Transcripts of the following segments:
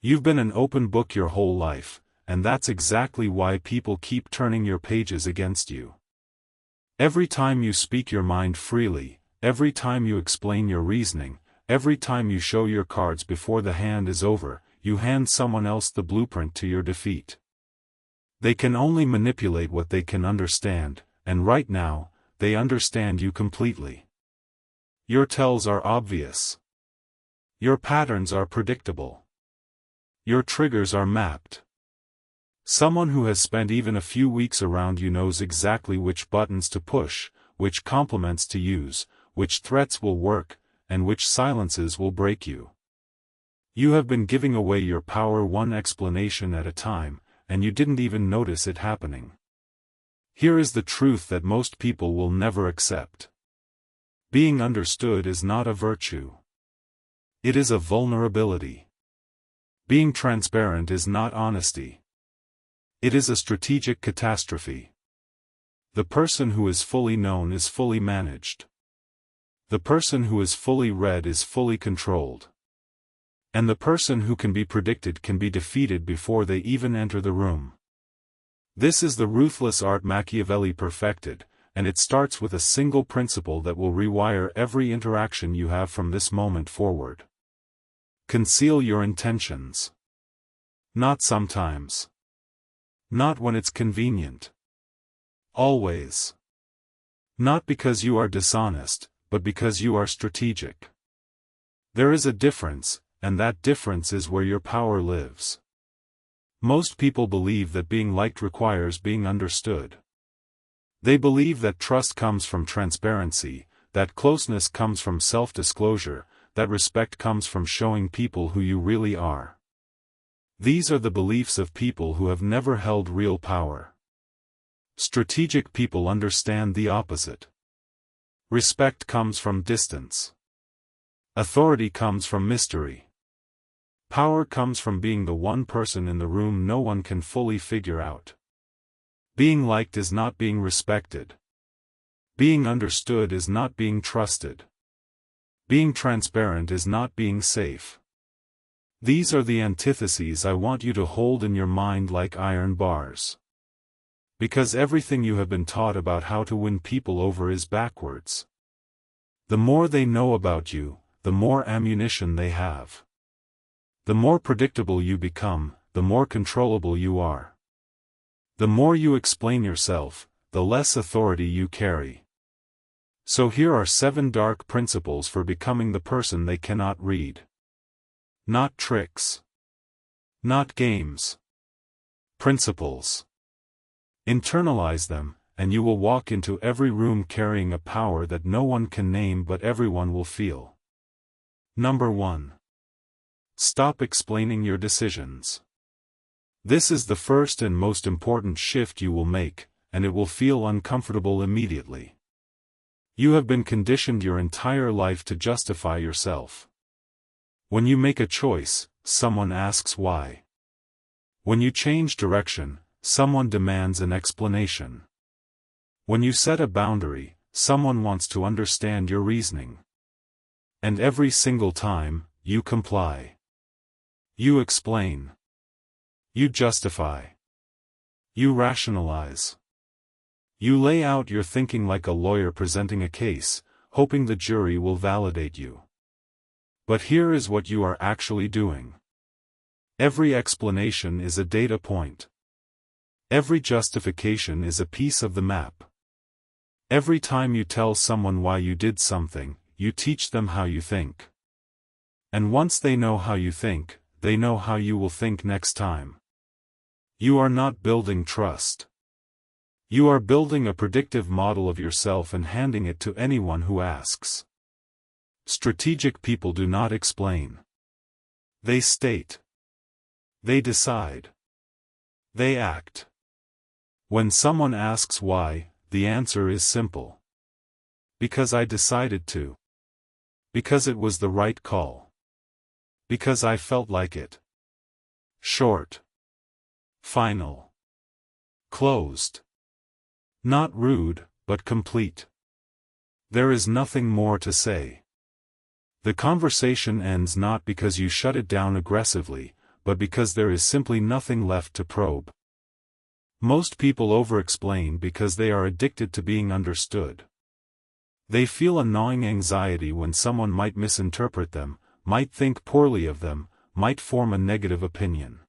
You've been an open book your whole life, and that's exactly why people keep turning your pages against you. Every time you speak your mind freely, every time you explain your reasoning, every time you show your cards before the hand is over, you hand someone else the blueprint to your defeat. They can only manipulate what they can understand, and right now, they understand you completely. Your tells are obvious. Your patterns are predictable. Your triggers are mapped. Someone who has spent even a few weeks around you knows exactly which buttons to push, which compliments to use, which threats will work, and which silences will break you. You have been giving away your power one explanation at a time, and you didn't even notice it happening. Here is the truth that most people will never accept. Being understood is not a virtue. It is a vulnerability. Being transparent is not honesty. It is a strategic catastrophe. The person who is fully known is fully managed. The person who is fully read is fully controlled. And the person who can be predicted can be defeated before they even enter the room. This is the ruthless art Machiavelli perfected, and it starts with a single principle that will rewire every interaction you have from this moment forward. Conceal your intentions. Not sometimes. Not when it's convenient. Always. Not because you are dishonest, but because you are strategic. There is a difference, and that difference is where your power lives. Most people believe that being liked requires being understood. They believe that trust comes from transparency, that closeness comes from self-disclosure, that respect comes from showing people who you really are. These are the beliefs of people who have never held real power. Strategic people understand the opposite. Respect comes from distance. Authority comes from mystery. Power comes from being the one person in the room no one can fully figure out. Being liked is not being respected. Being understood is not being trusted. Being transparent is not being safe. These are the antitheses I want you to hold in your mind like iron bars. Because everything you have been taught about how to win people over is backwards. The more they know about you, the more ammunition they have. The more predictable you become, the more controllable you are. The more you explain yourself, the less authority you carry. So here are 7 dark principles for becoming the person they cannot read. Not tricks. Not games. Principles. Internalize them, and you will walk into every room carrying a power that no one can name but everyone will feel. Number 1. Stop explaining your decisions. This is the first and most important shift you will make, and it will feel uncomfortable immediately. You have been conditioned your entire life to justify yourself. When you make a choice, someone asks why. When you change direction, someone demands an explanation. When you set a boundary, someone wants to understand your reasoning. And every single time, you comply. You explain. You justify. You rationalize. You lay out your thinking like a lawyer presenting a case, hoping the jury will validate you. But here is what you are actually doing. Every explanation is a data point. Every justification is a piece of the map. Every time you tell someone why you did something, you teach them how you think. And once they know how you think, they know how you will think next time. You are not building trust. You are building a predictive model of yourself and handing it to anyone who asks. Strategic people do not explain. They state. They decide. They act. When someone asks why, the answer is simple. Because I decided to. Because it was the right call. Because I felt like it. Short. Final. Closed. Not rude, but complete. There is nothing more to say. The conversation ends not because you shut it down aggressively, but because there is simply nothing left to probe. Most people over-explain because they are addicted to being understood. They feel a gnawing anxiety when someone might misinterpret them, might think poorly of them, might form a negative opinion.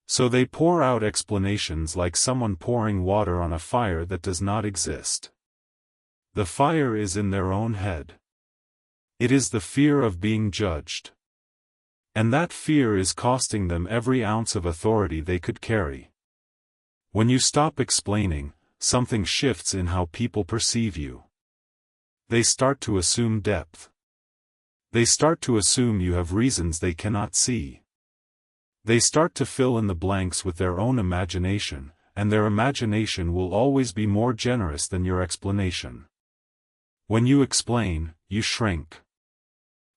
So they pour out explanations like someone pouring water on a fire that does not exist. The fire is in their own head. It is the fear of being judged. And that fear is costing them every ounce of authority they could carry. When you stop explaining, something shifts in how people perceive you. They start to assume depth. They start to assume you have reasons they cannot see. They start to fill in the blanks with their own imagination, and their imagination will always be more generous than your explanation. When you explain, you shrink.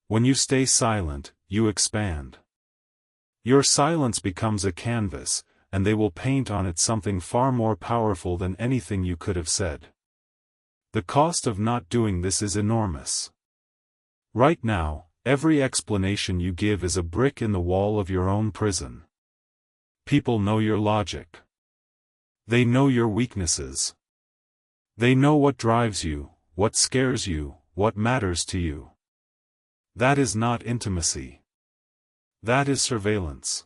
When you stay silent, you expand. Your silence becomes a canvas, and they will paint on it something far more powerful than anything you could have said. The cost of not doing this is enormous. Right now, every explanation you give is a brick in the wall of your own prison. People know your logic. They know your weaknesses. They know what drives you, what scares you, what matters to you. That is not intimacy. That is surveillance.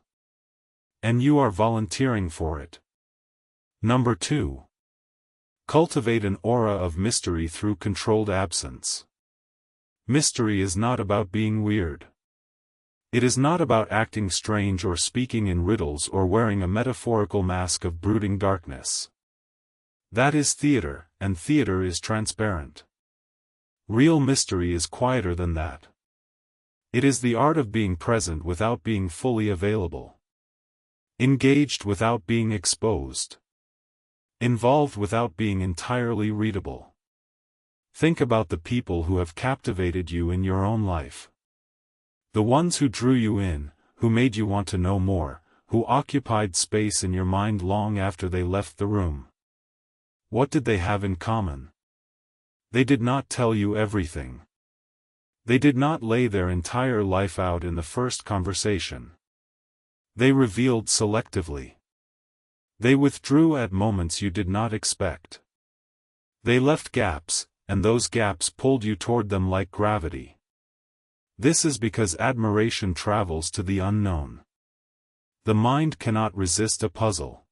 And you are volunteering for it. Number 2. Cultivate an aura of mystery through controlled absence. Mystery is not about being weird. It is not about acting strange or speaking in riddles or wearing a metaphorical mask of brooding darkness. That is theater, and theater is transparent. Real mystery is quieter than that. It is the art of being present without being fully available. Engaged without being exposed. Involved without being entirely readable. Think about the people who have captivated you in your own life. The ones who drew you in, who made you want to know more, who occupied space in your mind long after they left the room. What did they have in common? They did not tell you everything. They did not lay their entire life out in the first conversation. They revealed selectively. They withdrew at moments you did not expect. They left gaps, and those gaps pulled you toward them like gravity. This is because admiration travels to the unknown. The mind cannot resist a puzzle.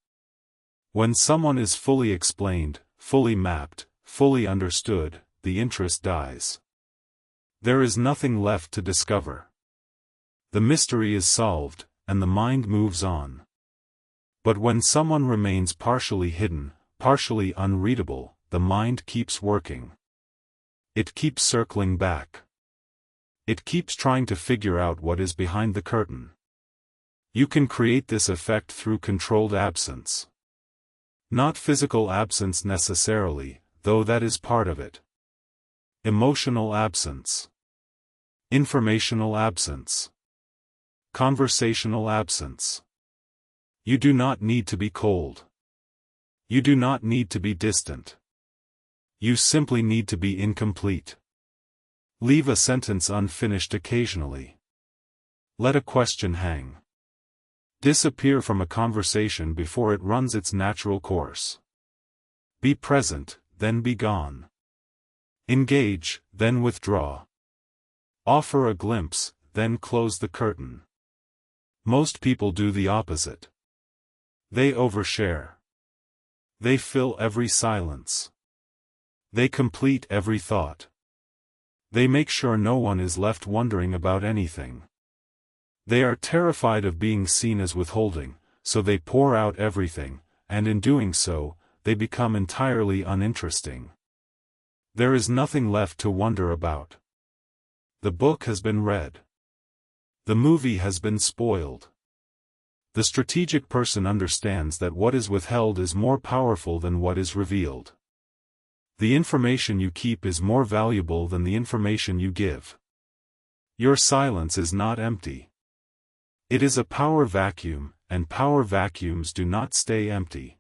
When someone is fully explained, fully mapped, fully understood, the interest dies. There is nothing left to discover. The mystery is solved, and the mind moves on. But when someone remains partially hidden, partially unreadable, the mind keeps working. It keeps circling back. It keeps trying to figure out what is behind the curtain. You can create this effect through controlled absence. Not physical absence necessarily, though that is part of it. Emotional absence. Informational absence. Conversational absence. You do not need to be cold. You do not need to be distant. You simply need to be incomplete. Leave a sentence unfinished occasionally. Let a question hang. Disappear from a conversation before it runs its natural course. Be present, then be gone. Engage, then withdraw. Offer a glimpse, then close the curtain. Most people do the opposite. They overshare. They fill every silence. They complete every thought. They make sure no one is left wondering about anything. They are terrified of being seen as withholding, so they pour out everything, and in doing so, they become entirely uninteresting. There is nothing left to wonder about. The book has been read. The movie has been spoiled. The strategic person understands that what is withheld is more powerful than what is revealed. The information you keep is more valuable than the information you give. Your silence is not empty. It is a power vacuum, and power vacuums do not stay empty.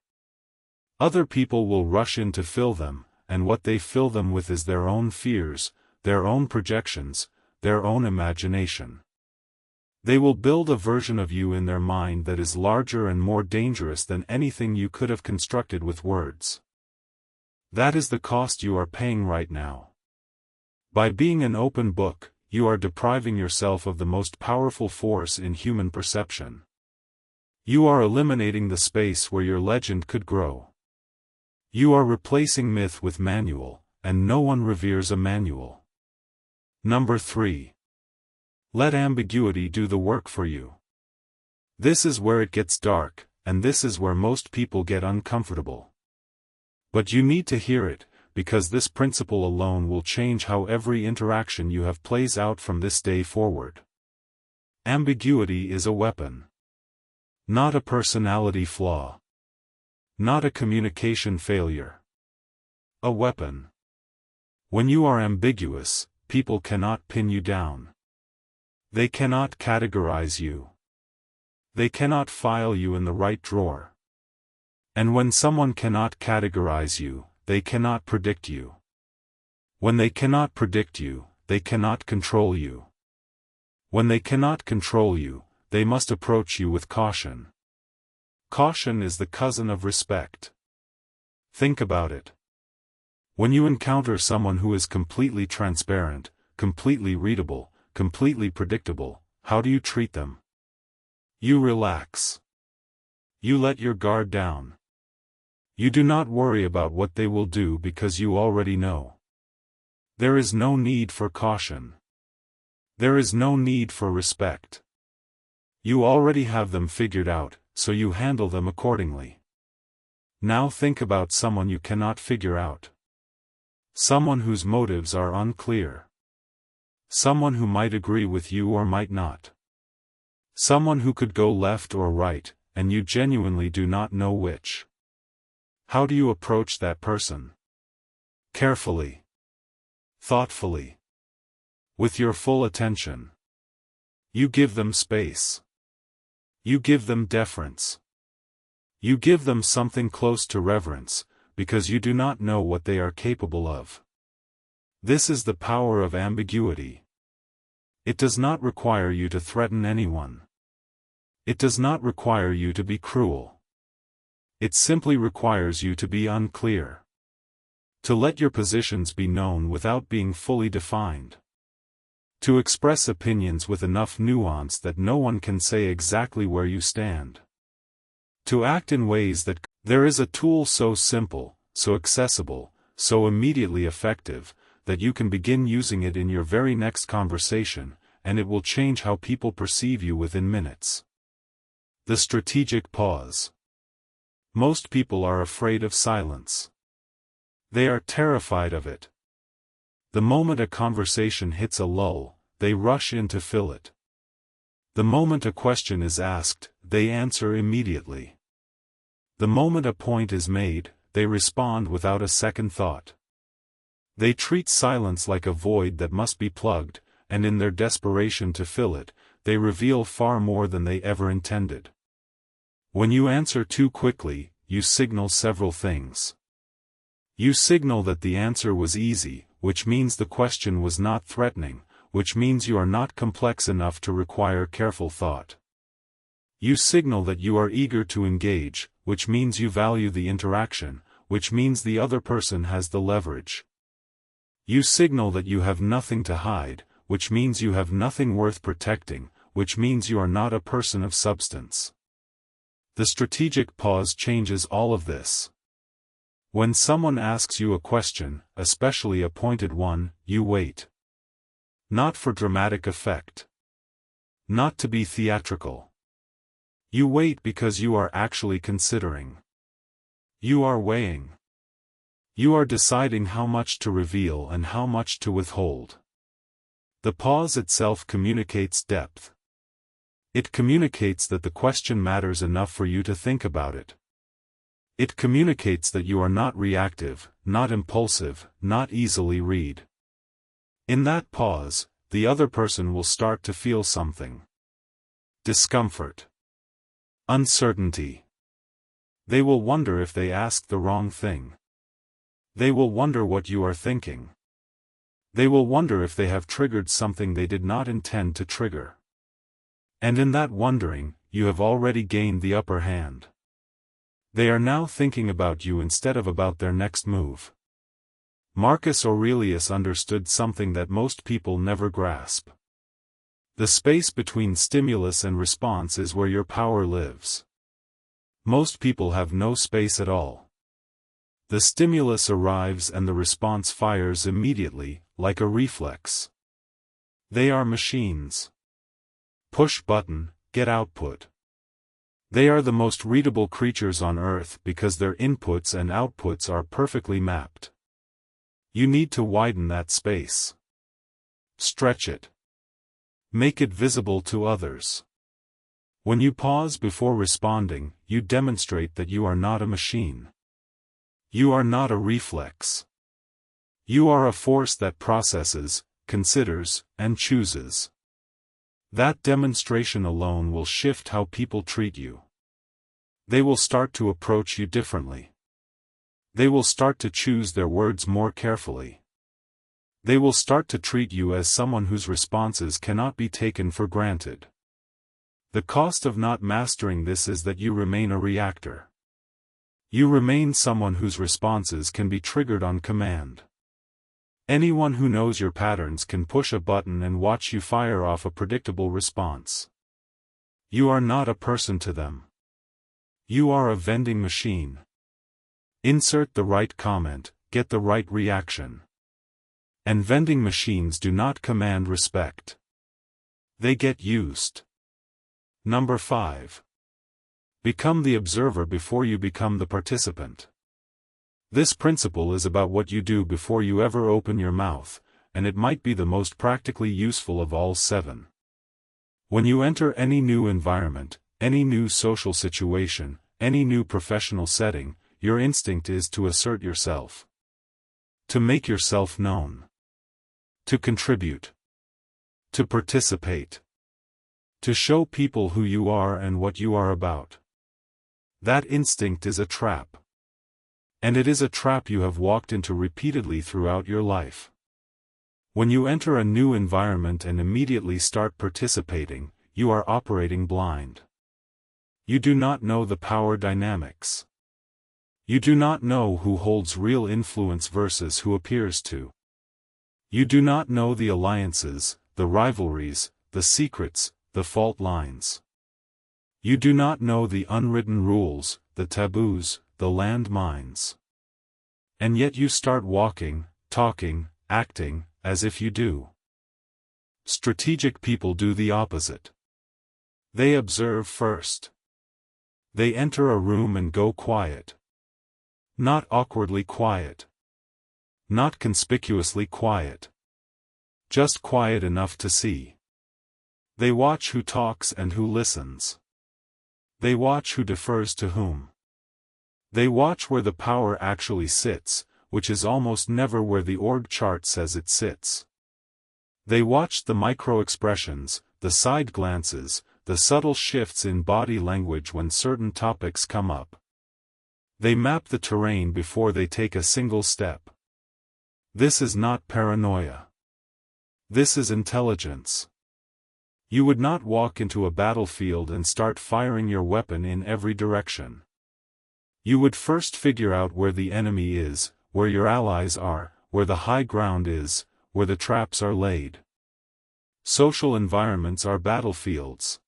Other people will rush in to fill them, and what they fill them with is their own fears, their own projections, their own imagination. They will build a version of you in their mind that is larger and more dangerous than anything you could have constructed with words. That is the cost you are paying right now. By being an open book, you are depriving yourself of the most powerful force in human perception. You are eliminating the space where your legend could grow. You are replacing myth with manual, and no one reveres a manual. Number 3. Let ambiguity do the work for you. This is where it gets dark, and this is where most people get uncomfortable. But you need to hear it, because this principle alone will change how every interaction you have plays out from this day forward. Ambiguity is a weapon. Not a personality flaw. Not a communication failure. A weapon. When you are ambiguous, people cannot pin you down. They cannot categorize you. They cannot file you in the right drawer. And when someone cannot categorize you, they cannot predict you. When they cannot predict you, they cannot control you. When they cannot control you, they must approach you with caution. Caution is the cousin of respect. Think about it. When you encounter someone who is completely transparent, completely readable, completely predictable, how do you treat them? You relax. You let your guard down. You do not worry about what they will do because you already know. There is no need for caution. There is no need for respect. You already have them figured out, so you handle them accordingly. Now think about someone you cannot figure out. Someone whose motives are unclear. Someone who might agree with you or might not. Someone who could go left or right, and you genuinely do not know which. How do you approach that person? Carefully. Thoughtfully. With your full attention. You give them space. You give them deference. You give them something close to reverence, because you do not know what they are capable of. This is the power of ambiguity. It does not require you to threaten anyone. It does not require you to be cruel. It simply requires you to be unclear. To let your positions be known without being fully defined. To express opinions with enough nuance that no one can say exactly where you stand. To act in ways that there is a tool so simple, so accessible, so immediately effective, that you can begin using it in your very next conversation, and it will change how people perceive you within minutes. The strategic pause. Most people are afraid of silence. They are terrified of it. The moment a conversation hits a lull, they rush in to fill it. The moment a question is asked, they answer immediately. The moment a point is made, they respond without a second thought. They treat silence like a void that must be plugged, and in their desperation to fill it, they reveal far more than they ever intended. When you answer too quickly, you signal several things. You signal that the answer was easy, which means the question was not threatening, which means you are not complex enough to require careful thought. You signal that you are eager to engage, which means you value the interaction, which means the other person has the leverage. You signal that you have nothing to hide, which means you have nothing worth protecting, which means you are not a person of substance. The strategic pause changes all of this. When someone asks you a question, especially a pointed one, you wait. Not for dramatic effect. Not to be theatrical. You wait because you are actually considering. You are weighing. You are deciding how much to reveal and how much to withhold. The pause itself communicates depth. It communicates that the question matters enough for you to think about it. It communicates that you are not reactive, not impulsive, not easily read. In that pause, the other person will start to feel something. Discomfort. Uncertainty. They will wonder if they asked the wrong thing. They will wonder what you are thinking. They will wonder if they have triggered something they did not intend to trigger. And in that wondering, you have already gained the upper hand. They are now thinking about you instead of about their next move. Marcus Aurelius understood something that most people never grasp. The space between stimulus and response is where your power lives. Most people have no space at all. The stimulus arrives and the response fires immediately, like a reflex. They are machines. Push button, get output. They are the most readable creatures on earth because their inputs and outputs are perfectly mapped. You need to widen that space. Stretch it. Make it visible to others. When you pause before responding, you demonstrate that you are not a machine. You are not a reflex. You are a force that processes, considers, and chooses. That demonstration alone will shift how people treat you. They will start to approach you differently. They will start to choose their words more carefully. They will start to treat you as someone whose responses cannot be taken for granted. The cost of not mastering this is that you remain a reactor. You remain someone whose responses can be triggered on command. Anyone who knows your patterns can push a button and watch you fire off a predictable response. You are not a person to them. You are a vending machine. Insert the right comment, get the right reaction. And vending machines do not command respect. They get used. Number 5. Become the observer before you become the participant. This principle is about what you do before you ever open your mouth, and it might be the most practically useful of all 7. When you enter any new environment, any new social situation, any new professional setting, your instinct is to assert yourself. To make yourself known. To contribute. To participate. To show people who you are and what you are about. That instinct is a trap. And it is a trap you have walked into repeatedly throughout your life. When you enter a new environment and immediately start participating, you are operating blind. You do not know the power dynamics. You do not know who holds real influence versus who appears to. You do not know the alliances, the rivalries, the secrets, the fault lines. You do not know the unwritten rules, the taboos, the landmines. And yet you start walking, talking, acting, as if you do. Strategic people do the opposite. They observe first. They enter a room and go quiet. Not awkwardly quiet. Not conspicuously quiet. Just quiet enough to see. They watch who talks and who listens. They watch who defers to whom. They watch where the power actually sits, which is almost never where the org chart says it sits. They watch the micro-expressions, the side glances, the subtle shifts in body language when certain topics come up. They map the terrain before they take a single step. This is not paranoia. This is intelligence. You would not walk into a battlefield and start firing your weapon in every direction. You would first figure out where the enemy is, where your allies are, where the high ground is, where the traps are laid. Social environments are battlefields.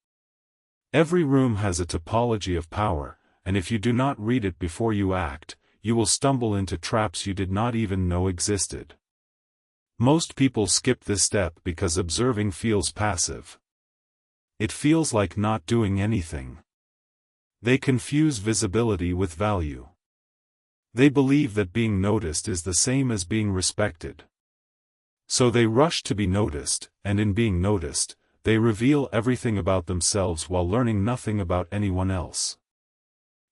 Every room has a topology of power, and if you do not read it before you act, you will stumble into traps you did not even know existed. Most people skip this step because observing feels passive. It feels like not doing anything. They confuse visibility with value. They believe that being noticed is the same as being respected. So they rush to be noticed, and in being noticed, they reveal everything about themselves while learning nothing about anyone else.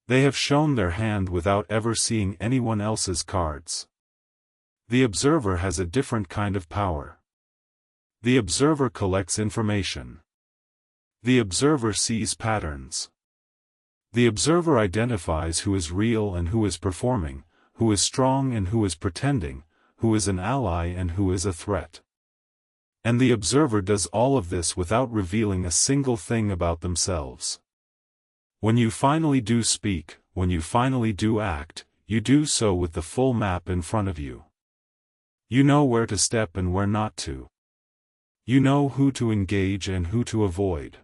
They have shown their hand without ever seeing anyone else's cards. The observer has a different kind of power. The observer collects information. The observer sees patterns. The observer identifies who is real and who is performing, who is strong and who is pretending, who is an ally and who is a threat. And the observer does all of this without revealing a single thing about themselves. When you finally do speak, when you finally do act, you do so with the full map in front of you. You know where to step and where not to. You know who to engage and who to avoid.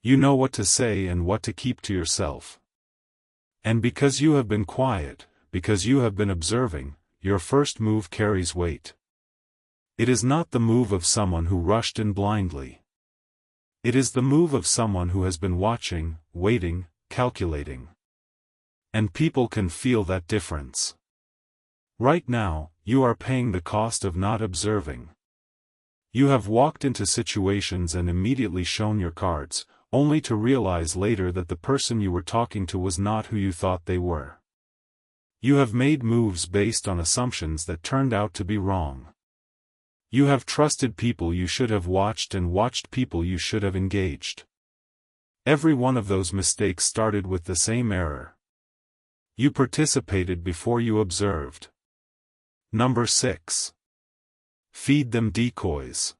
You know what to say and what to keep to yourself. And because you have been quiet, because you have been observing, your first move carries weight. It is not the move of someone who rushed in blindly. It is the move of someone who has been watching, waiting, calculating. And people can feel that difference. Right now, you are paying the cost of not observing. You have walked into situations and immediately shown your cards, only to realize later that the person you were talking to was not who you thought they were. You have made moves based on assumptions that turned out to be wrong. You have trusted people you should have watched and watched people you should have engaged. Every one of those mistakes started with the same error. You participated before you observed. Number 6. Feed them decoys.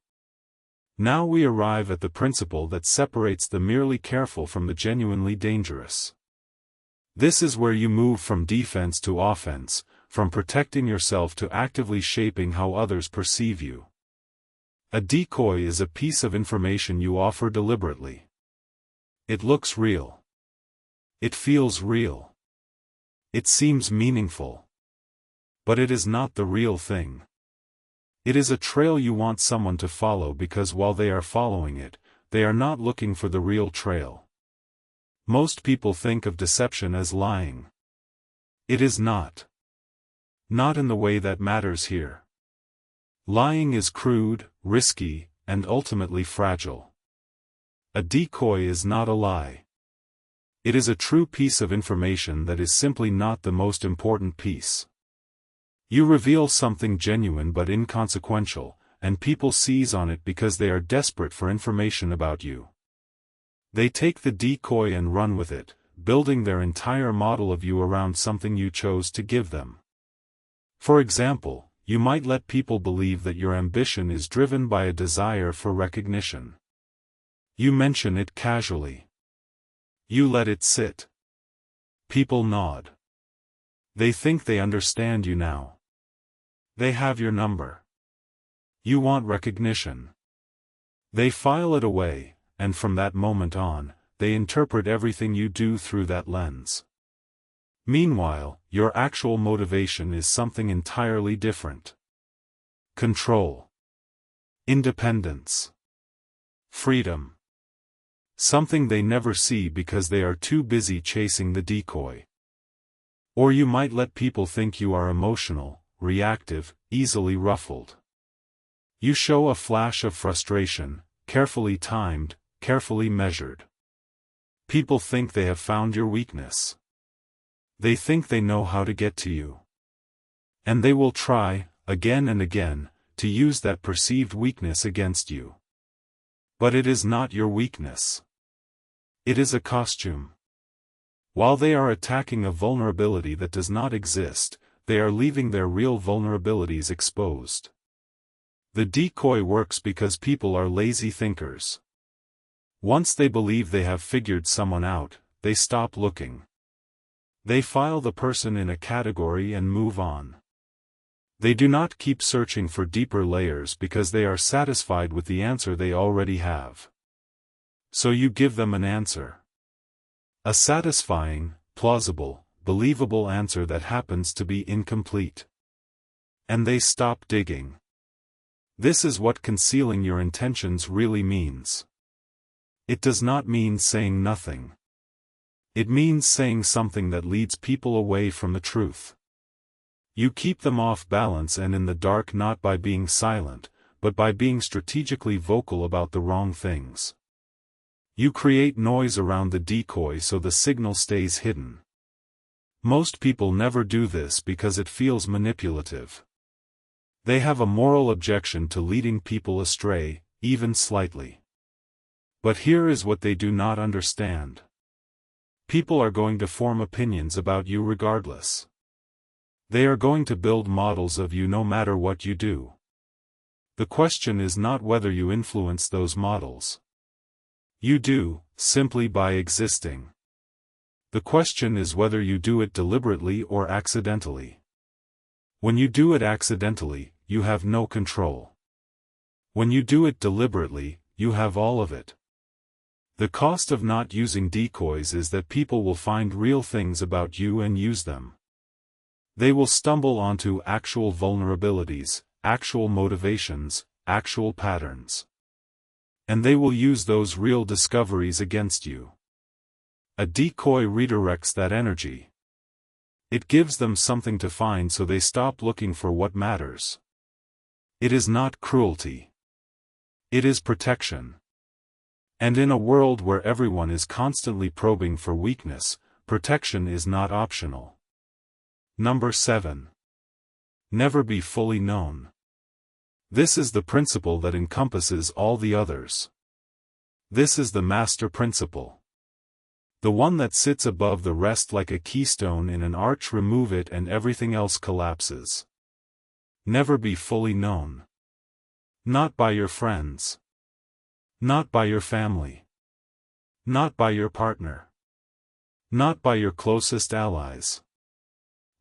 Now we arrive at the principle that separates the merely careful from the genuinely dangerous. This is where you move from defense to offense, from protecting yourself to actively shaping how others perceive you. A decoy is a piece of information you offer deliberately. It looks real. It feels real. It seems meaningful. But it is not the real thing. It is a trail you want someone to follow because while they are following it, they are not looking for the real trail. Most people think of deception as lying. It is not. Not in the way that matters here. Lying is crude, risky, and ultimately fragile. A decoy is not a lie. It is a true piece of information that is simply not the most important piece. You reveal something genuine but inconsequential, and people seize on it because they are desperate for information about you. They take the decoy and run with it, building their entire model of you around something you chose to give them. For example, you might let people believe that your ambition is driven by a desire for recognition. You mention it casually. You let it sit. People nod. They think they understand you now. They have your number. You want recognition. They file it away, and from that moment on, they interpret everything you do through that lens. Meanwhile, your actual motivation is something entirely different. Control. Independence. Freedom. Something they never see because they are too busy chasing the decoy. Or you might let people think you are emotional, reactive, easily ruffled. You show a flash of frustration, carefully timed, carefully measured. People think they have found your weakness. They think they know how to get to you. And they will try, again and again, to use that perceived weakness against you. But it is not your weakness. It is a costume. While they are attacking a vulnerability that does not exist, they are leaving their real vulnerabilities exposed. The decoy works because people are lazy thinkers. Once they believe they have figured someone out, they stop looking. They file the person in a category and move on. They do not keep searching for deeper layers because they are satisfied with the answer they already have. So you give them an answer. A satisfying, plausible, believable answer that happens to be incomplete. And they stop digging. This is what concealing your intentions really means. It does not mean saying nothing. It means saying something that leads people away from the truth. You keep them off balance and in the dark not by being silent, but by being strategically vocal about the wrong things. You create noise around the decoy so the signal stays hidden. Most people never do this because it feels manipulative. They have a moral objection to leading people astray, even slightly. But here is what they do not understand. People are going to form opinions about you regardless. They are going to build models of you no matter what you do. The question is not whether you influence those models. You do, simply by existing. The question is whether you do it deliberately or accidentally. When you do it accidentally, you have no control. When you do it deliberately, you have all of it. The cost of not using decoys is that people will find real things about you and use them. They will stumble onto actual vulnerabilities, actual motivations, actual patterns. And they will use those real discoveries against you. A decoy redirects that energy. It gives them something to find so they stop looking for what matters. It is not cruelty. It is protection. And in a world where everyone is constantly probing for weakness, protection is not optional. Number 7. Never be fully known. This is the principle that encompasses all the others. This is the master principle. The one that sits above the rest like a keystone in an arch. Remove it and everything else collapses. Never be fully known. Not by your friends. Not by your family. Not by your partner. Not by your closest allies.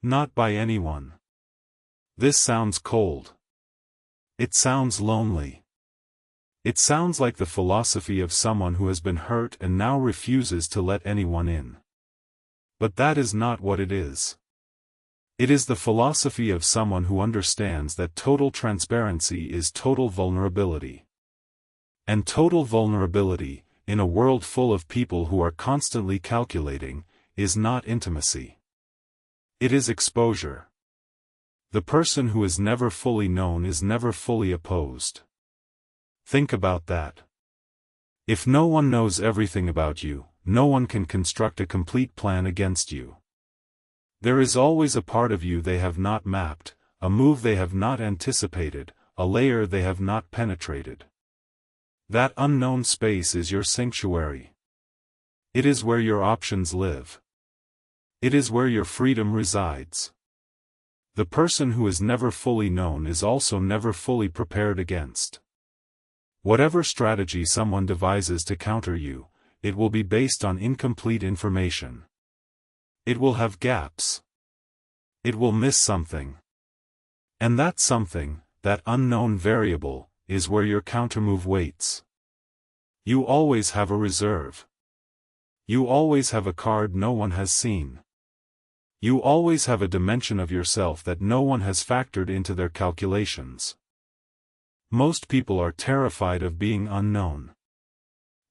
Not by anyone. This sounds cold. It sounds lonely. It sounds like the philosophy of someone who has been hurt and now refuses to let anyone in. But that is not what it is. It is the philosophy of someone who understands that total transparency is total vulnerability. And total vulnerability, in a world full of people who are constantly calculating, is not intimacy. It is exposure. The person who is never fully known is never fully opposed. Think about that. If no one knows everything about you, no one can construct a complete plan against you. There is always a part of you they have not mapped, a move they have not anticipated, a layer they have not penetrated. That unknown space is your sanctuary. It is where your options live. It is where your freedom resides. The person who is never fully known is also never fully prepared against. Whatever strategy someone devises to counter you, it will be based on incomplete information. It will have gaps. It will miss something. And that something, that unknown variable, is where your countermove waits. You always have a reserve. You always have a card no one has seen. You always have a dimension of yourself that no one has factored into their calculations. Most people are terrified of being unknown.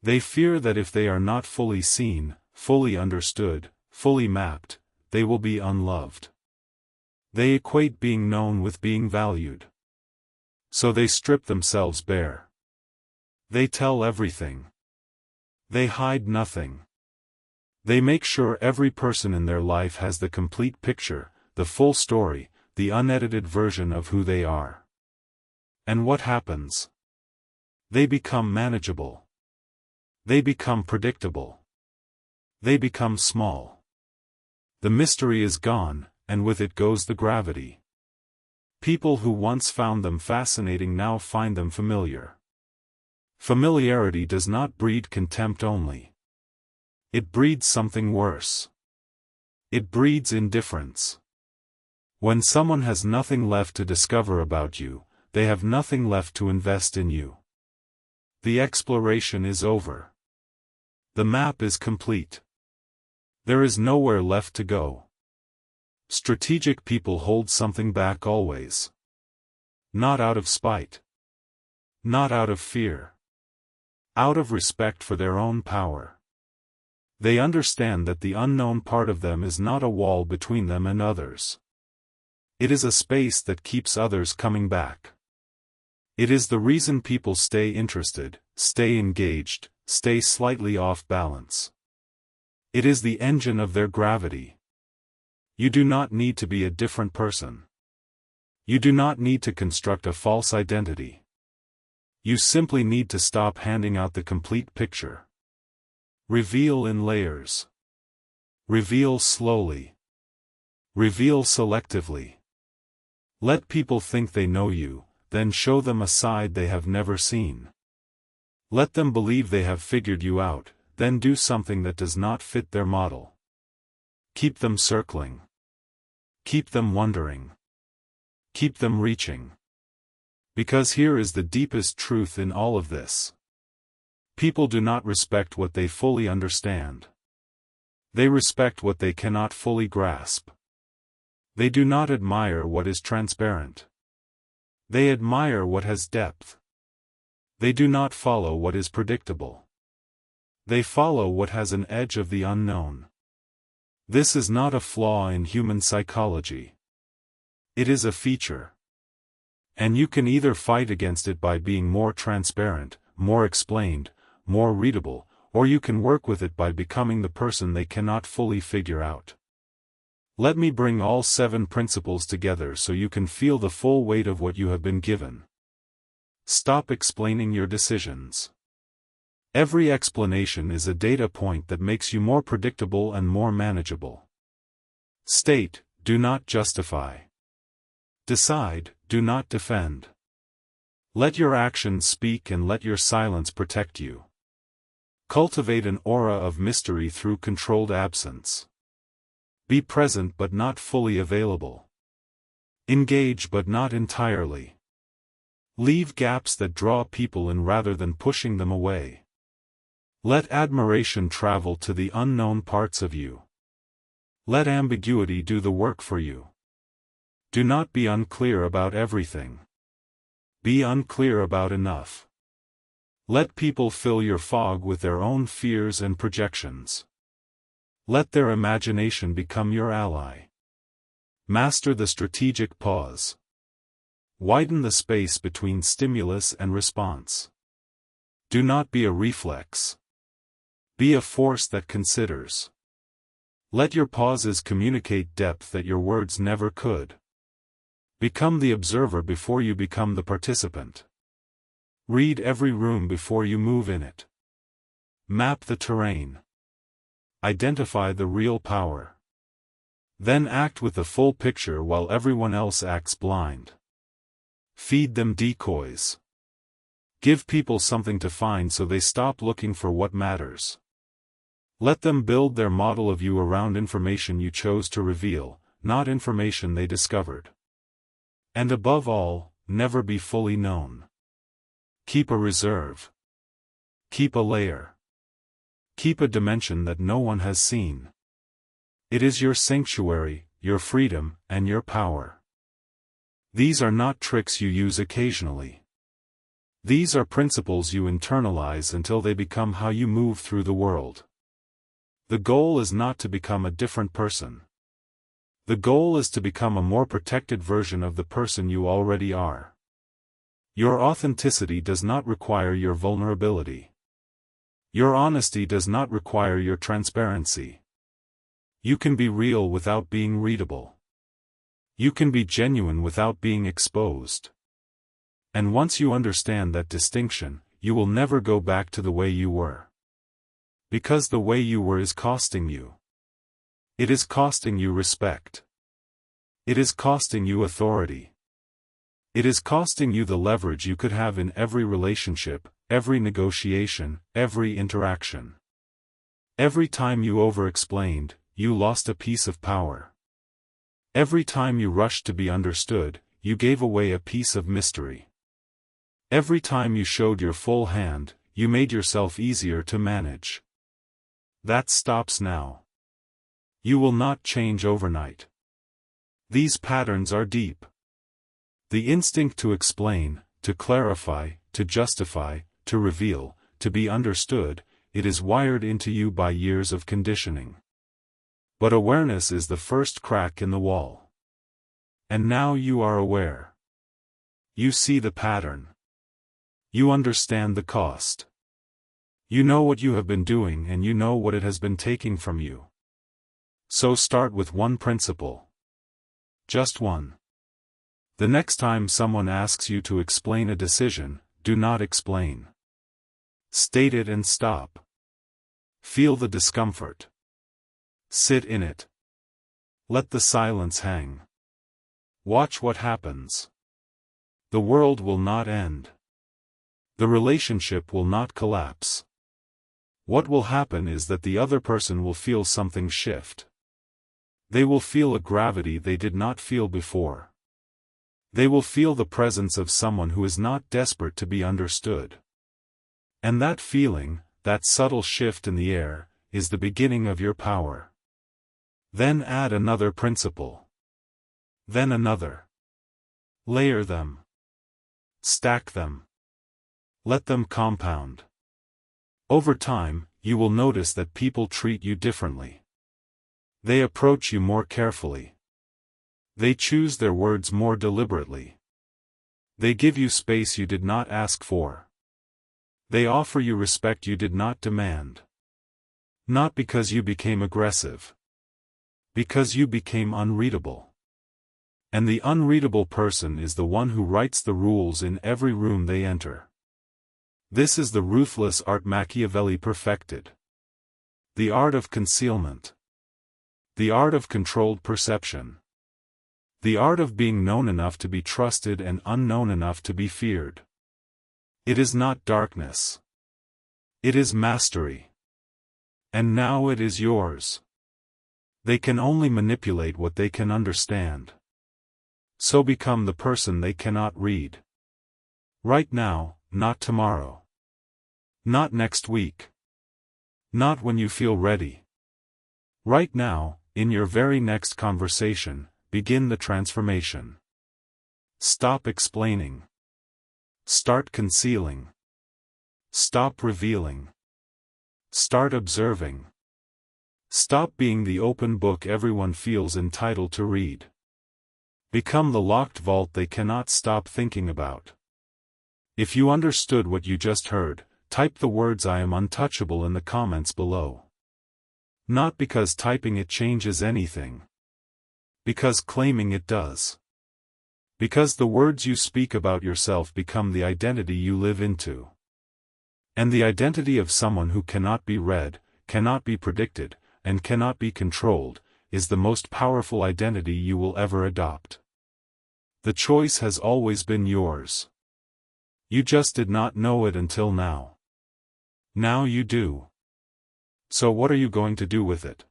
They fear that if they are not fully seen, fully understood, fully mapped, they will be unloved. They equate being known with being valued. So they strip themselves bare. They tell everything. They hide nothing. They make sure every person in their life has the complete picture, the full story, the unedited version of who they are. And what happens? They become manageable. They become predictable. They become small. The mystery is gone, and with it goes the gravity. People who once found them fascinating now find them familiar. Familiarity does not breed contempt only. It breeds something worse. It breeds indifference. When someone has nothing left to discover about you, they have nothing left to invest in you. The exploration is over. The map is complete. There is nowhere left to go. Strategic people hold something back always. Not out of spite. Not out of fear. Out of respect for their own power. They understand that the unknown part of them is not a wall between them and others. It is a space that keeps others coming back. It is the reason people stay interested, stay engaged, stay slightly off balance. It is the engine of their gravity. You do not need to be a different person. You do not need to construct a false identity. You simply need to stop handing out the complete picture. Reveal in layers. Reveal slowly. Reveal selectively. Let people think they know you, then show them a side they have never seen. Let them believe they have figured you out, then do something that does not fit their model. Keep them circling. Keep them wondering. Keep them reaching. Because here is the deepest truth in all of this. People do not respect what they fully understand. They respect what they cannot fully grasp. They do not admire what is transparent. They admire what has depth. They do not follow what is predictable. They follow what has an edge of the unknown. This is not a flaw in human psychology. It is a feature. And you can either fight against it by being more transparent, more explained, more readable, or you can work with it by becoming the person they cannot fully figure out. Let me bring all 7 principles together so you can feel the full weight of what you have been given. Stop explaining your decisions. Every explanation is a data point that makes you more predictable and more manageable. State, do not justify. Decide, do not defend. Let your actions speak and let your silence protect you. Cultivate an aura of mystery through controlled absence. Be present but not fully available. Engage but not entirely. Leave gaps that draw people in rather than pushing them away. Let admiration travel to the unknown parts of you. Let ambiguity do the work for you. Do not be unclear about everything. Be unclear about enough. Let people fill your fog with their own fears and projections. Let their imagination become your ally. Master the strategic pause. Widen the space between stimulus and response. Do not be a reflex. Be a force that considers. Let your pauses communicate depth that your words never could. Become the observer before you become the participant. Read every room before you move in it. Map the terrain. Identify the real power. Then act with the full picture while everyone else acts blind. Feed them decoys. Give people something to find so they stop looking for what matters. Let them build their model of you around information you chose to reveal, not information they discovered. And above all, never be fully known. Keep a reserve. Keep a layer. Keep a dimension that no one has seen. It is your sanctuary, your freedom, and your power. These are not tricks you use occasionally. These are principles you internalize until they become how you move through the world. The goal is not to become a different person. The goal is to become a more protected version of the person you already are. Your authenticity does not require your vulnerability. Your honesty does not require your transparency. You can be real without being readable. You can be genuine without being exposed. And once you understand that distinction, you will never go back to the way you were. Because the way you were is costing you. It is costing you respect. It is costing you authority. It is costing you the leverage you could have in every relationship, every negotiation, every interaction. Every time you over-explained, you lost a piece of power. Every time you rushed to be understood, you gave away a piece of mystery. Every time you showed your full hand, you made yourself easier to manage. That stops now. You will not change overnight. These patterns are deep. The instinct to explain, to clarify, to justify, to reveal, to be understood, it is wired into you by years of conditioning. But awareness is the first crack in the wall. And now you are aware. You see the pattern. You understand the cost. You know what you have been doing and you know what it has been taking from you. So start with one principle. Just one. The next time someone asks you to explain a decision, do not explain. State it and stop. Feel the discomfort. Sit in it. Let the silence hang. Watch what happens. The world will not end. The relationship will not collapse. What will happen is that the other person will feel something shift. They will feel a gravity they did not feel before. They will feel the presence of someone who is not desperate to be understood. And that feeling, that subtle shift in the air, is the beginning of your power. Then add another principle. Then another. Layer them. Stack them. Let them compound. Over time, you will notice that people treat you differently. They approach you more carefully. They choose their words more deliberately. They give you space you did not ask for. They offer you respect you did not demand. Not because you became aggressive. Because you became unreadable. And the unreadable person is the one who writes the rules in every room they enter. This is the ruthless art Machiavelli perfected. The art of concealment. The art of controlled perception. The art of being known enough to be trusted and unknown enough to be feared. It is not darkness. It is mastery. And now it is yours. They can only manipulate what they can understand. So become the person they cannot read. Right now, not tomorrow. Not next week. Not when you feel ready. Right now, in your very next conversation, begin the transformation. Stop explaining. Start concealing. Stop revealing. Start observing. Stop being the open book everyone feels entitled to read. Become the locked vault they cannot stop thinking about. If you understood what you just heard, type the words "I am untouchable" in the comments below. Not because typing it changes anything. Because claiming it does. Because the words you speak about yourself become the identity you live into. And the identity of someone who cannot be read, cannot be predicted, and cannot be controlled, is the most powerful identity you will ever adopt. The choice has always been yours. You just did not know it until now. Now you do. So what are you going to do with it?